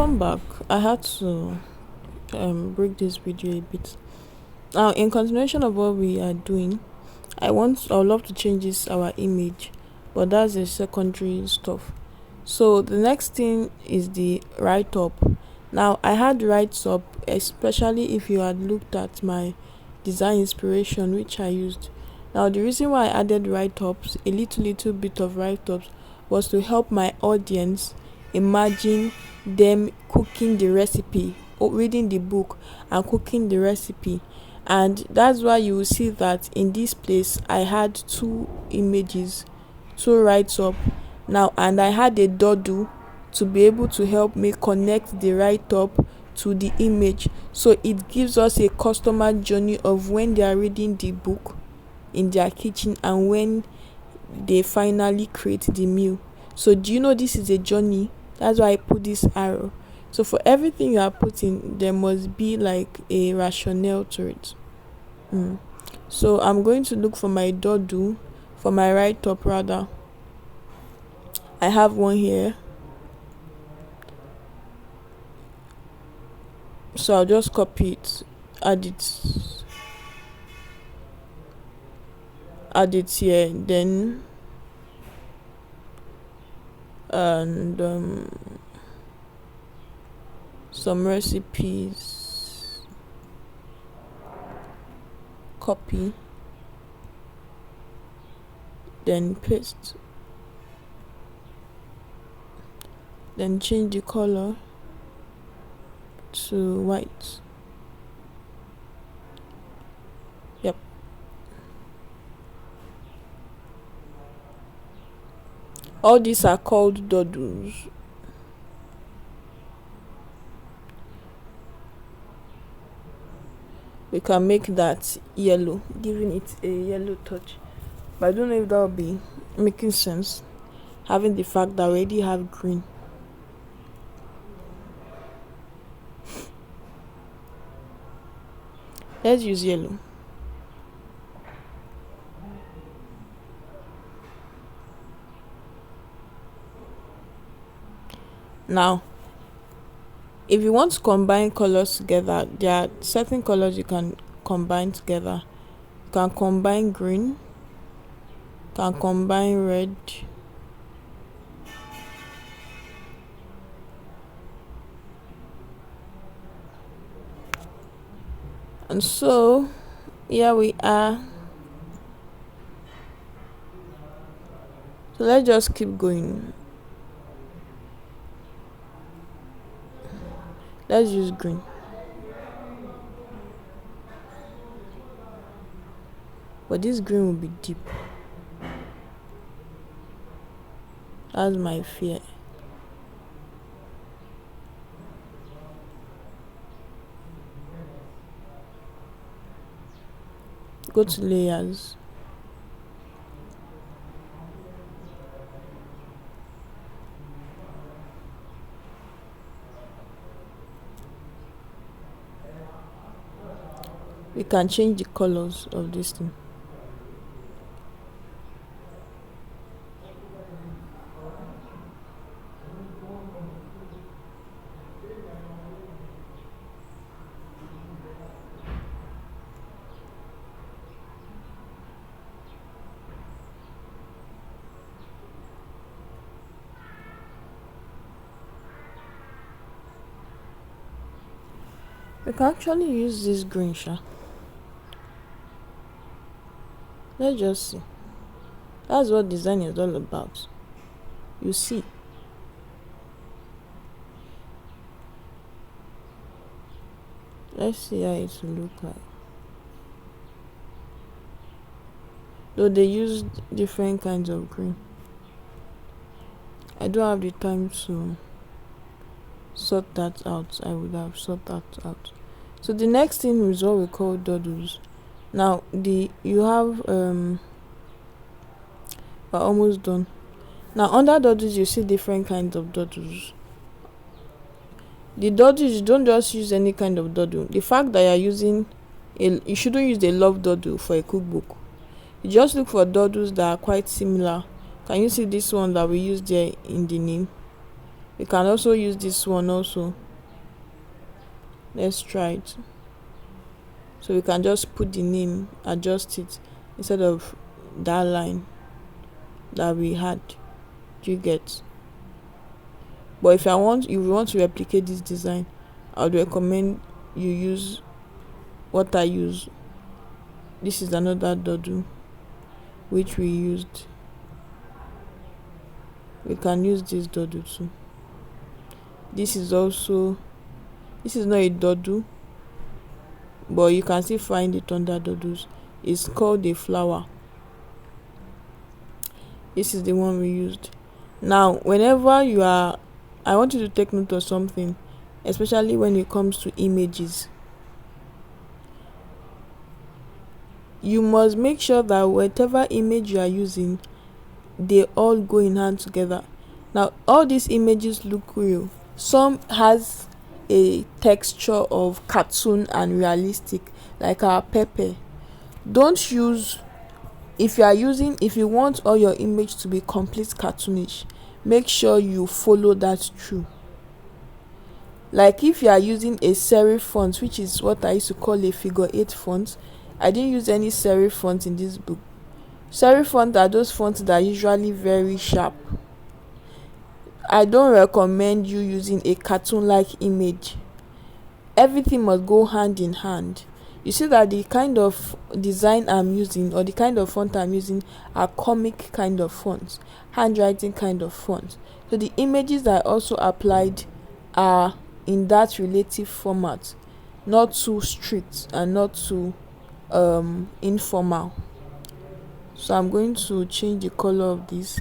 welcome back. I had to break this video a bit. Now, in continuation of what we are doing, I would love to change this our image, but that's a secondary stuff. So the next thing is the write up. Now, I had write up, especially if you had looked at my design inspiration, which I used. Now, the reason why I added write ups, a little bit of write ups, was to help my audience imagine them cooking the recipe or reading the book and cooking the recipe. And that's why you will see that in this place I had two images, two write up now, and I had a doodle to be able to help me connect the write up to the image, so it gives us a customer journey of when they are reading the book in their kitchen and when they finally create the meal. So do you know this is a journey? That's why I put this arrow. So for everything you are putting, there must be like a rationale to it. So I'm going to look for my doodle, for my write up rather. I have one here. So I'll just copy it, add it here, then and some recipes, copy, then paste, then change the color to white. Yep. All these are called doodles. We can make that yellow, giving it a yellow touch. But I don't know if that will be making sense, having the fact that we already have green. Let's use yellow. Now, if you want to combine colors together, there are certain colors you can combine together. You can combine green, you can combine red, and so here we are. So let's just keep going. Let's use green. But this green will be deep. That's my fear. Go to layers. We can change the colors of this thing. We can actually use this green sha. Let's just see. That's what design is all about. You see. Let's see how it will look like. Though they used different kinds of green. I don't have the time to sort that out. I would have sort that out. So the next thing is what we call doodles. Now you have we're almost done. Now under doodles you see different kinds of doodles. The doodles, you don't just use any kind of doodle. The fact that you're using you shouldn't use the love doodle for a cookbook. You just look for doodles that are quite similar. Can you see this one that we used there in the name? We can also use this one also. Let's try it. So we can just put the name, adjust it instead of that line that we had. Do you get? But if you want to replicate this design, I would recommend you use what I use. This is another dodu which we used. We can use this dodu too. This is not a dodu, but you can still find it under dodus. It's called a flower. This is the one we used. Now whenever I want you to take note of something, especially when it comes to images. You must make sure that whatever image you are using, they all go in hand together. Now all these images look real. Some has a texture of cartoon and realistic, like our pepper. Don't use, if you want all your image to be complete cartoonish, make sure you follow that through. Like if you are using a serif font, which is what I used to call a figure 8 font, I didn't use any serif font in this book. Serif font are those fonts that are usually very sharp. I don't recommend you using a cartoon-like image. Everything must go hand in hand. You see that the kind of design I'm using, or the kind of font I'm using, are comic kind of fonts, handwriting kind of fonts. So the images that I also applied are in that relative format, not too strict and not too informal. So I'm going to change the color of this.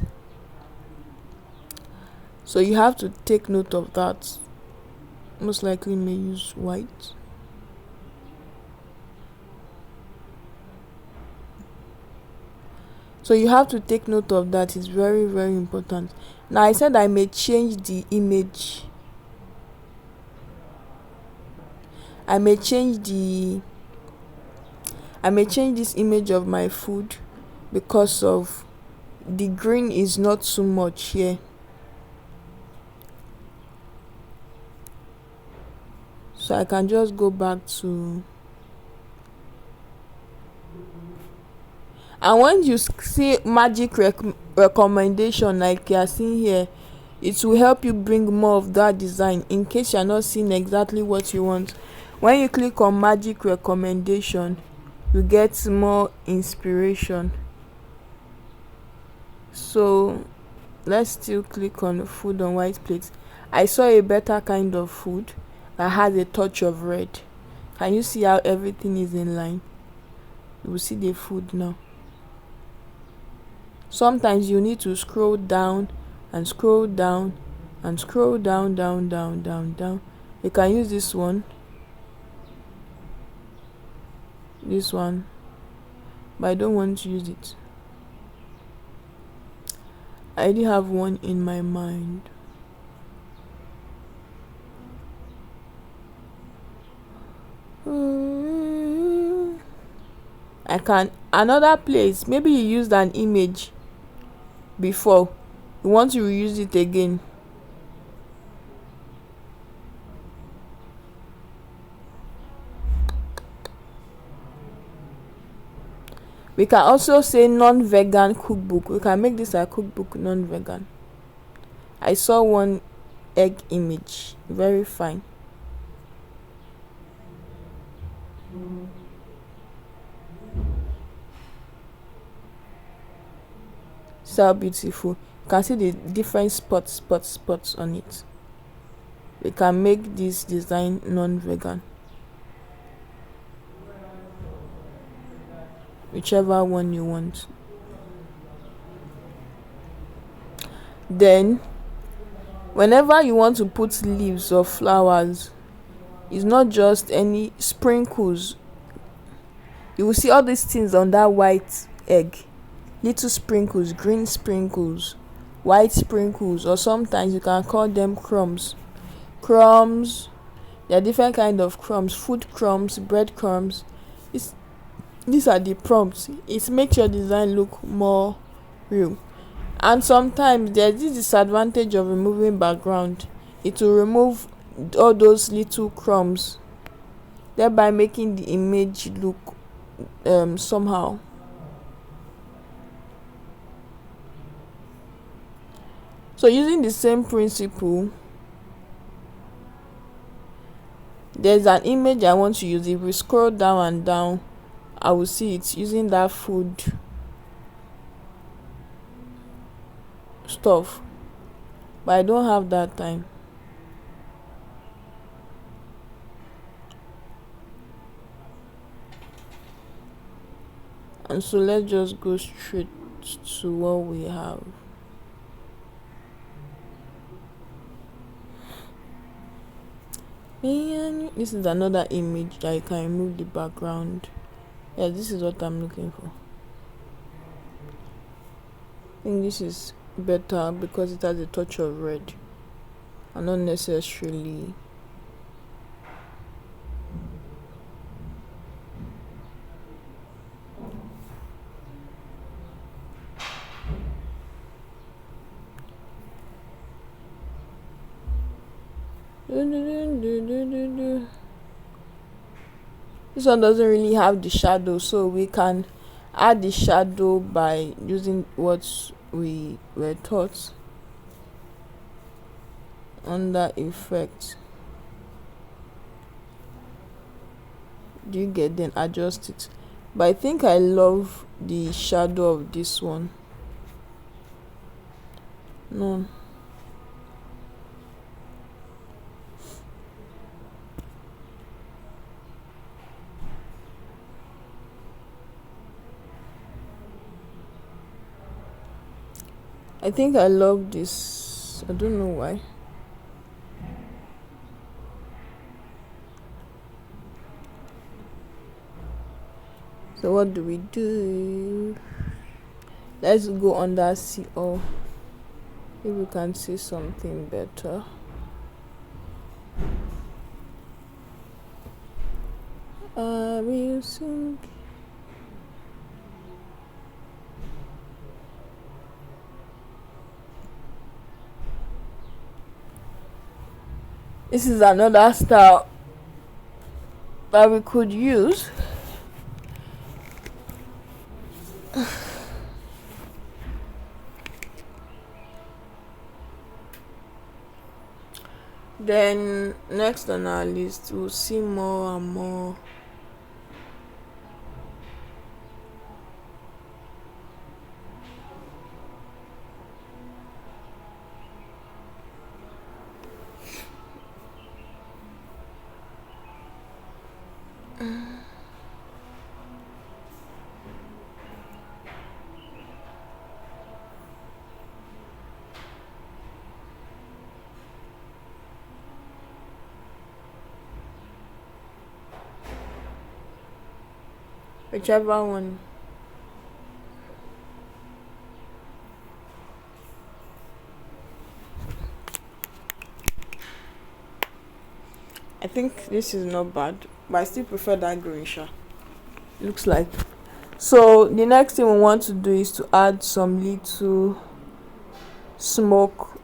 So you have to take note of that. Most likely may use white. So you have to take note of that. It's very, very important. Now I said I may change the image. I may change this image of my food because of the green is not too much here. So I can just go back to, and when you see magic recommendation like you are seeing here, it will help you bring more of that design in case you are not seeing exactly what you want. When you click on magic recommendation, you get more inspiration. So let's still click on food on white plate. I saw a better kind of food that has a touch of red. Can you see how everything is in line? You will see the food now. Sometimes you need to scroll down and scroll down and scroll down. You can use this one, but I don't want to use it. I already have one in my mind. I can, another place, maybe you used an image before, you want to reuse it again. We can also say non-vegan cookbook. We can make this a cookbook non-vegan. I saw one egg image, very fine. So beautiful. You can see the different spots on it. We can make this design non-vegan, whichever one you want. Then whenever you want to put leaves or flowers, it's not just any sprinkles. You will see all these things on that white egg. Little sprinkles, green sprinkles, white sprinkles, or sometimes you can call them crumbs. There are different kind of crumbs, food crumbs, bread crumbs. These are the prompts. It makes your design look more real. And sometimes there's this disadvantage of removing background. It will remove all those little crumbs, thereby making the image look somehow. So using the same principle, there's an image I want to use. If we scroll down and down, I will see it using that food stuff, but I don't have that time. And so let's just go straight to what we have. And this is another image that you can remove the background. Yeah, this is what I'm looking for. I think this is better because it has a touch of red and not necessarily this one doesn't really have the shadow, so we can add the shadow by using what we were taught under effect. Do you get? Then adjust it. But I think I love the shadow of this one. No, I think I love this. I don't know why. So what do we do? Let's go under see all. If we can see something better. Using this is another style that we could use. Then next on our list, we'll see more and more whichever one. I think this is not bad, but I still prefer that green shade. Looks like. So the next thing we want to do is to add some little smoke.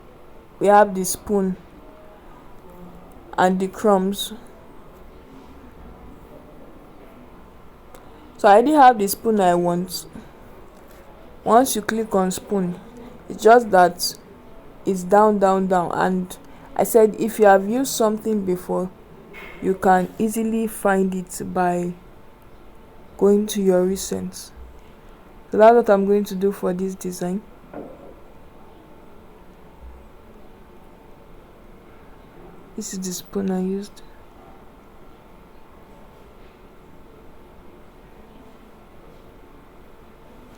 We have the spoon and the crumbs. So I already have the spoon I want. Once you click on spoon, it's just that it's down and I said if you have used something before, you can easily find it by going to your recent. So that's what I'm going to do for this design. This is the spoon I used.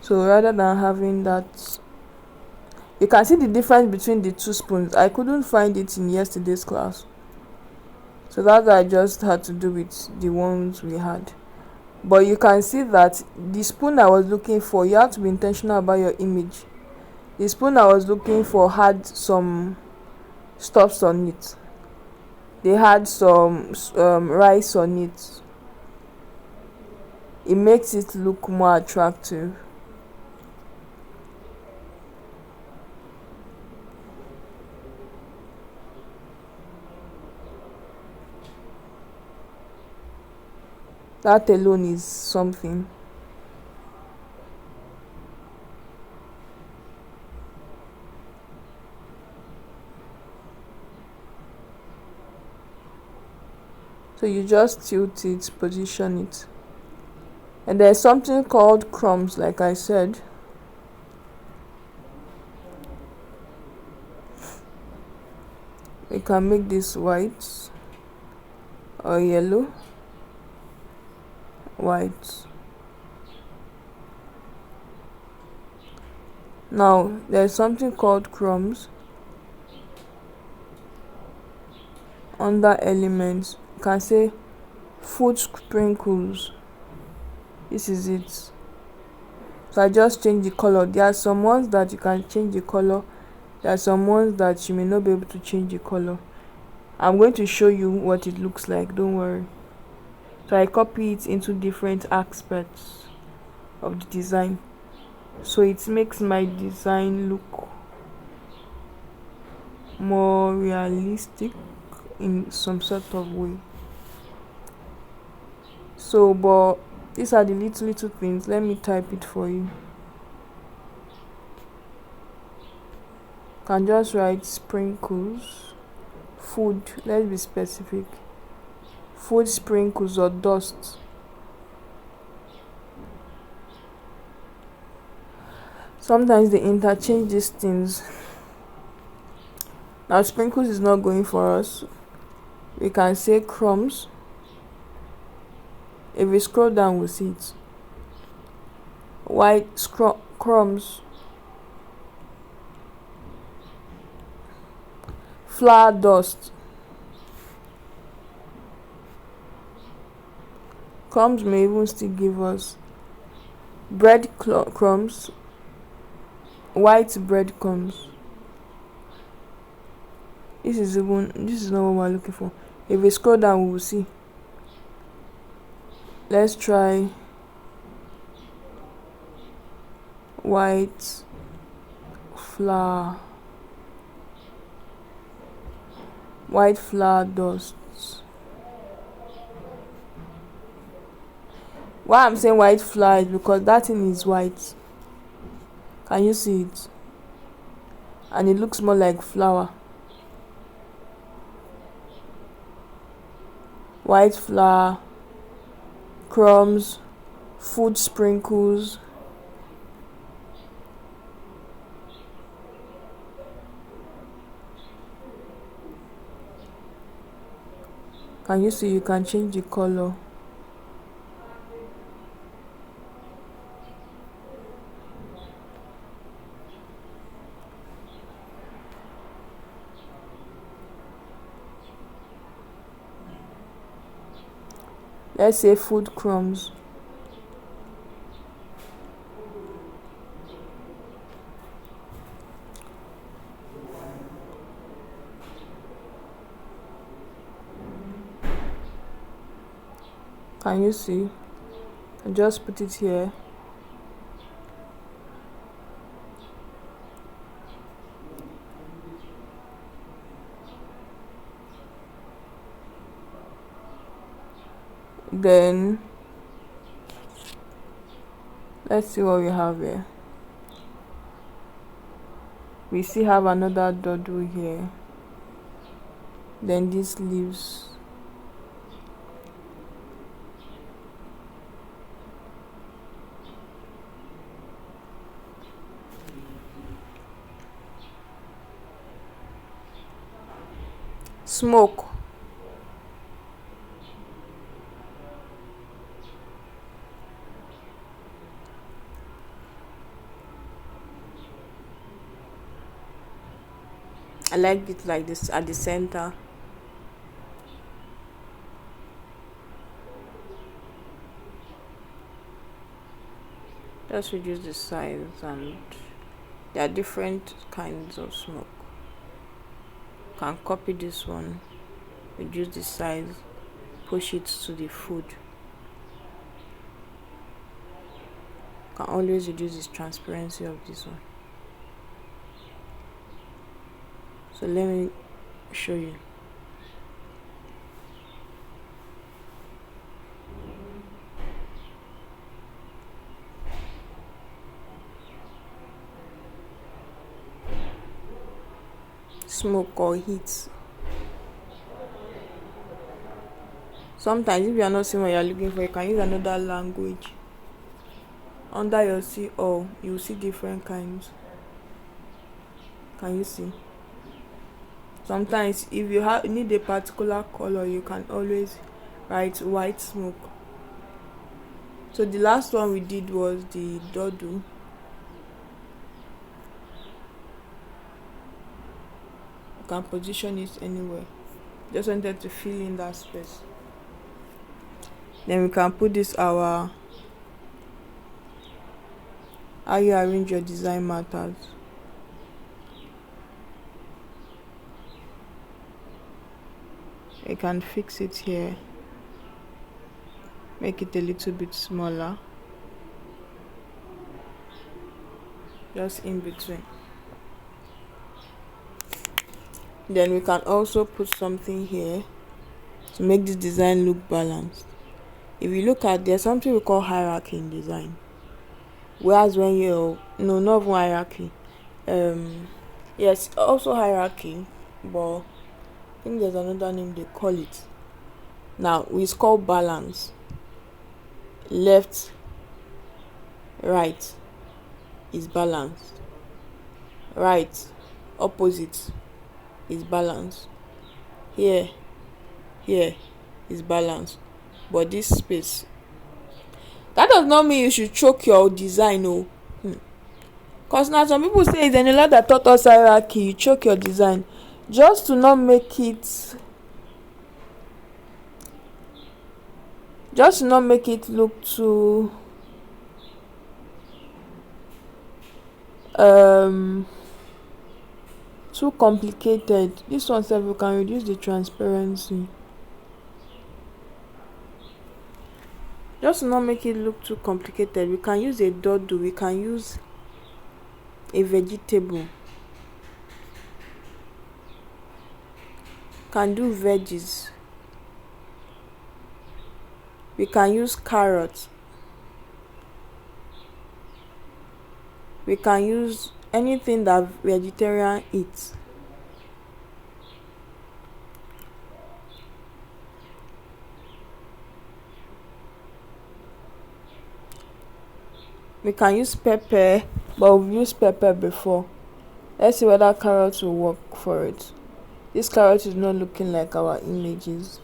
So rather than having that, you can see the difference between the two spoons. I couldn't find it in yesterday's class, so that's why I just had to do with the ones we had. But you can see that the spoon I was looking for, you have to be intentional about your image. The spoon I was looking for had some stuffs on it. They had some rice on it. It makes it look more attractive. That alone is something. So you just tilt it, position it. And there's something called crumbs, like I said. We can make this white or yellow. White. Now there's something called crumbs under elements. You can say food sprinkles. This is it. So I just change the color. There are some ones that you can change the color. There are some ones that you may not be able to change the color. I'm going to show you what it looks like, don't worry. So I copy it into different aspects of the design, so it makes my design look more realistic in some sort of way. So but these are the little things. Let me type it for you. Can just write sprinkles, food, let's be specific, food sprinkles or dust. Sometimes they interchange these things. Now sprinkles is not going for us. We can say crumbs. If we scroll down, we'll see it. White crumbs. Flour dust. Crumbs may even still give us bread crumbs. White bread crumbs. This is not what we're looking for. If we scroll down, we will see. Let's try white flour. White flour dust. Why I'm saying white flour is because that thing is white. Can you see it? And it looks more like flour. White flour, crumbs, food sprinkles. Can you see? You can change the color. Let's say food crumbs. Can you see? I just put it here. Then let's see what we have here. We still have another dodo here. Then these leaves. Smoke. I like it like this at the center. Just reduce the size, and there are different kinds of smoke. Can copy this one, reduce the size, push it to the food. Can always reduce the transparency of this one. So let me show you. smoke or heat. Sometimes if you are not seeing what you are looking for, you can use another language. Under your see all, you see different kinds. Can you see? Sometimes if you need a particular color, you can always write white smoke. So the last one we did was the dodo. You can position it anywhere. Just wanted to fill in that space. Then we can put this our how you arrange your design matters. You can fix it here, make it a little bit smaller, just in between. Then we can also put something here to make this design look balanced. If you look at, there's something we call hierarchy in design, whereas when not even hierarchy, yes, also hierarchy, but I think there's another name they call it. Now it's called balance. Left, right is balanced. Right, opposite is balanced. Here is balanced. But this space, that does not mean you should choke your design. Because now some people say it's a lot that taught us hierarchy, you choke your design. Just to not make it look too too complicated. This one self, you can reduce the transparency. Just to not make it look too complicated, we can use a dodo, we can use a vegetable, can do veggies, we can use carrots, we can use anything that vegetarian eats. We can use pepper, but we've used pepper before. Let's see whether carrots will work for it. This carrot is not looking like our images.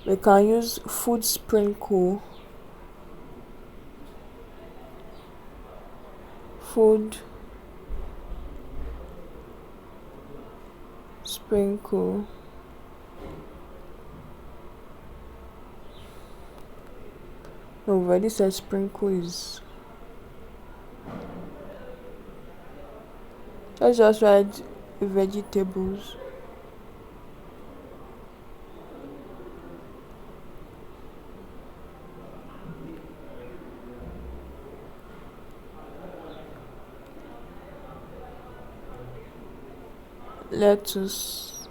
We can use food sprinkle, food sprinkle, no, we already said sprinkle is, let's just write vegetables. Lettuce,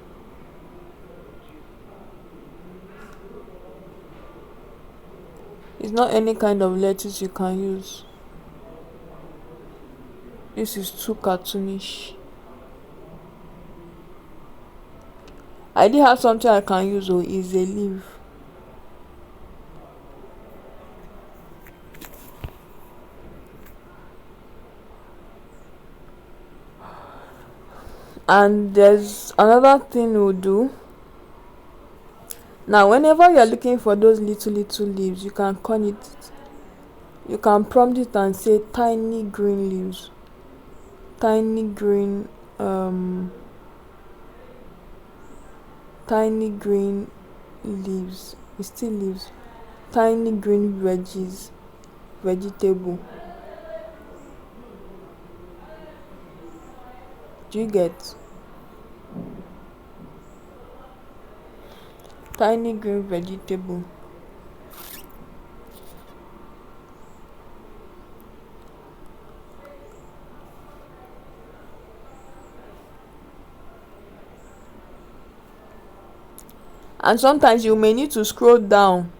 it's not any kind of lettuce you can use. This is too cartoonish. I did have something I can use, is a leaf. And there's another thing we'll do. Now whenever you're looking for those little leaves, you can prompt it and say tiny green leaves, tiny green leaves, it's still leaves, tiny green vegetable. Do you get? Tiny green vegetable. And sometimes you may need to scroll down.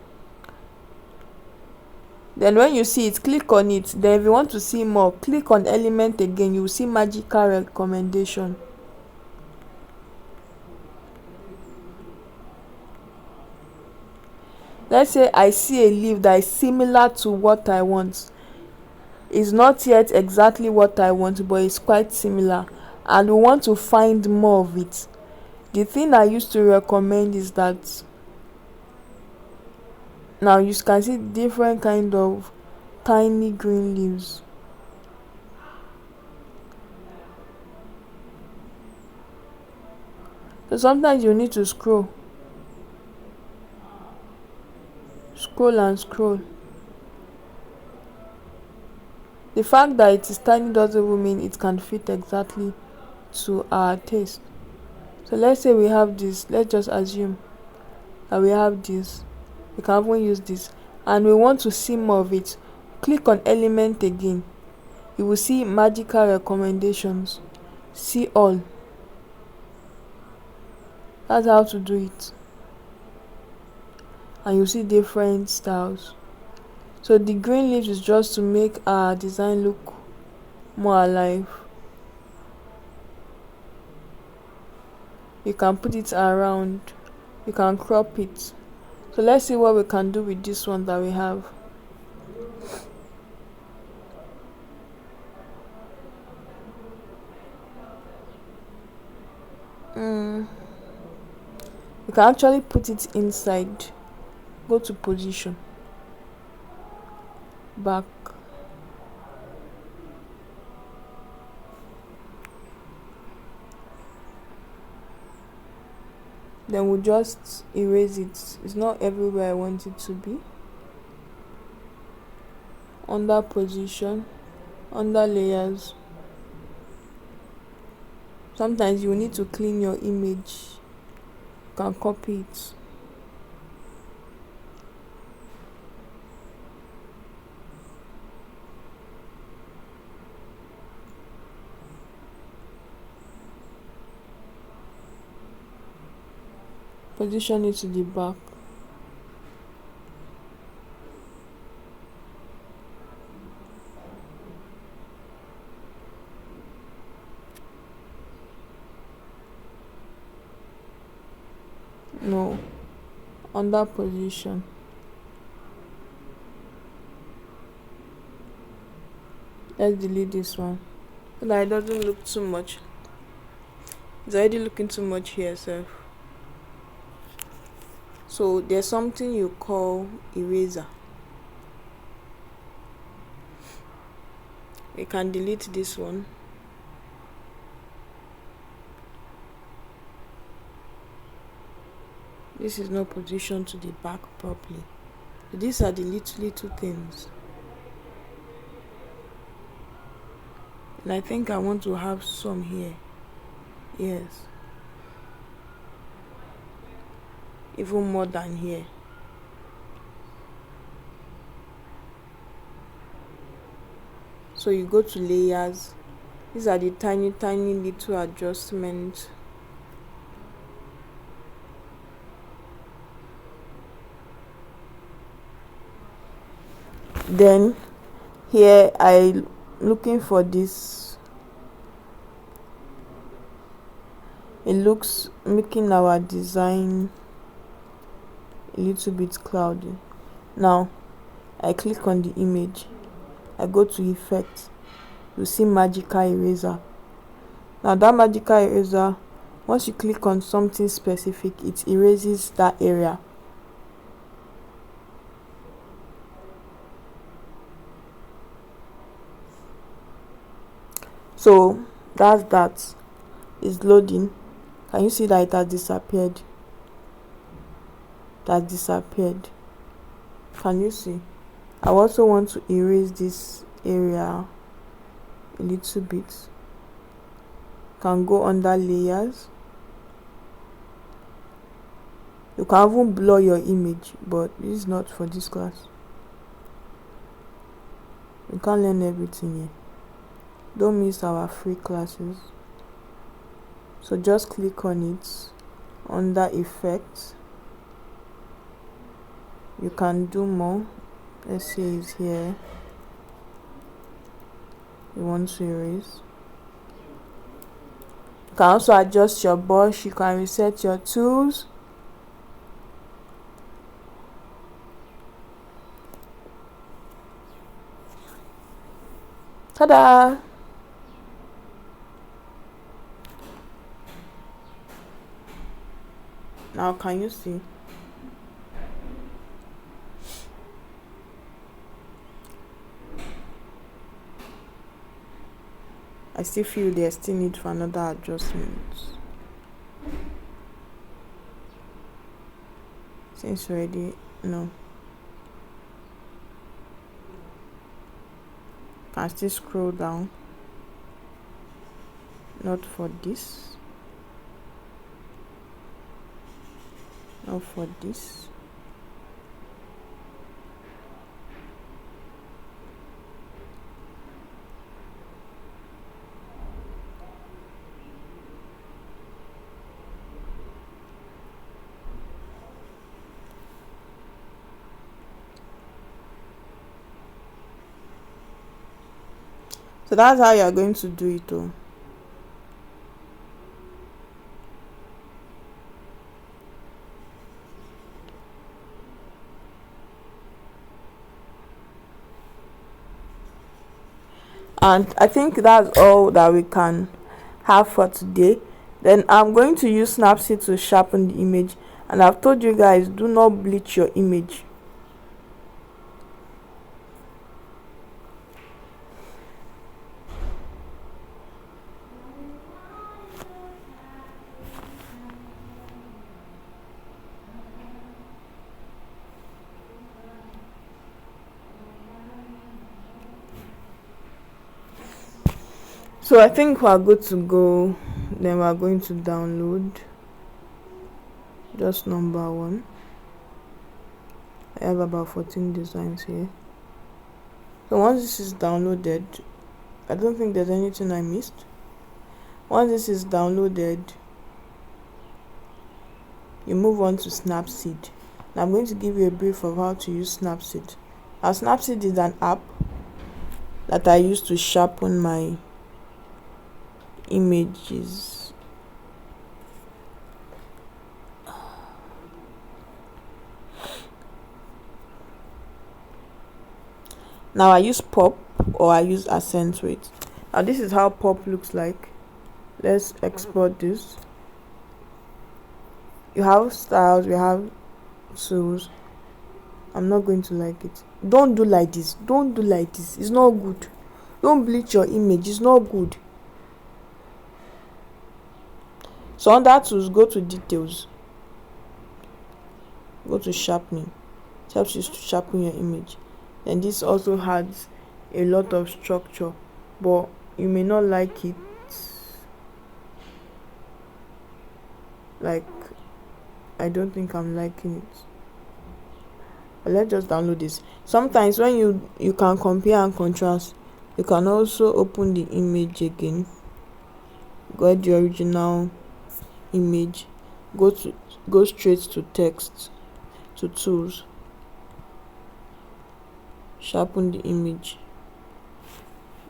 Then when you see it, click on it. Then if you want to see more, click on element again. You will see magical recommendation. Let's say I see a leaf that is similar to what I want. It's not yet exactly what I want, but it's quite similar, and we want to find more of it. The thing I used to recommend is that now you can see different kind of tiny green leaves. So sometimes you need to scroll and scroll. The fact that it is tiny doesn't even mean it can fit exactly to our taste. So let's say we have this, let's just assume that we have this, we can even use this, and we want to see more of it. Click on element again. You will see magical recommendations. See all. That's how to do it. And you see different styles. So the green leaves is just to make our design look more alive. You can put it around, you can crop it. So let's see what we can do with this one that we have. You can actually put it inside. Go to position, back, then we'll just erase it. It's not everywhere I want it to be. Under position, under layers. Sometimes you need to clean your image. You can copy it. Position it to the back. No, under position. Let's delete this one so that it doesn't look too much. It's already looking too much here, sir. So there's something you call eraser. You can delete this one. This is not positioned to the back properly. So these are the little things. And I think I want to have some here. Yes. Even more than here. So you go to layers. These are the tiny little adjustments. Then here I looking for this. It looks making our design a little bit cloudy. Now I click on the image. I go to effect. You see magical eraser. Now that magical eraser, once you click on something specific, it erases that area. So that's that. It's loading. Can you see that it has disappeared? It has disappeared. Can you see? I also want to erase this area a little bit. Can go under layers. You can even blur your image, but this is not for this class. You can't learn everything here. Don't miss our free classes. So just click on it under effect. You can do more. let's say it's here, you want to erase. You can also adjust your brush, you can reset your tools. Ta-da! Now can you see? I still feel there's still need for another adjustment. Since already, no. Can still scroll down. Not for this. Not for this. So that's how you're going to do it though. And I think that's all that we can have for today. Then I'm going to use Snapseed to sharpen the image, and I've told you guys, do not bleach your image. So I think we're good to go. Then we're going to download just number 1. I have about 14 designs here. So once this is downloaded, I don't think there's anything I missed. Once this is downloaded, you move on to Snapseed. Now I'm going to give you a brief of how to use Snapseed. Now Snapseed is an app that I use to sharpen my images. Now I use pop or I use accentuate. Now this is how pop looks like. Let's export this. You have styles, we have tools. I'm not going to like it. Don't do like this. Don't do like this. It's not good. Don't bleach your image. It's not good. So on that tools, go to details. Go to sharpening. It helps you to sharpen your image. And this also has a lot of structure, but you may not like it. Like, I don't think I'm liking it. But let's just download this. Sometimes when you can compare and contrast, you can also open the image again. Get the original image. Go straight to text, to tools. Sharpen the image.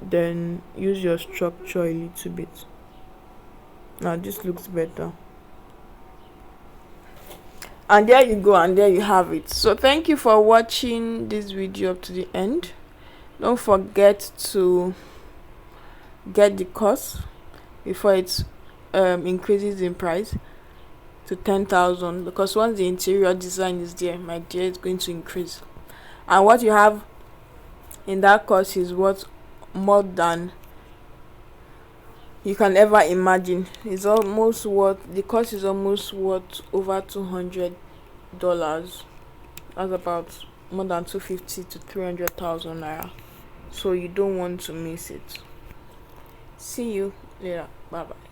Then use your structure a little bit. Now this looks better. And there you go, and there you have it. So thank you for watching this video up to the end. Don't forget to get the course before it increases in price to 10,000, because once the interior design is there, my dear, it's going to increase. And what you have in that course is what more than you can ever imagine. It's almost worth, the cost is almost worth over $200. That's about more than 250 to 300,000 naira. So you don't want to miss it. See you later. Bye bye.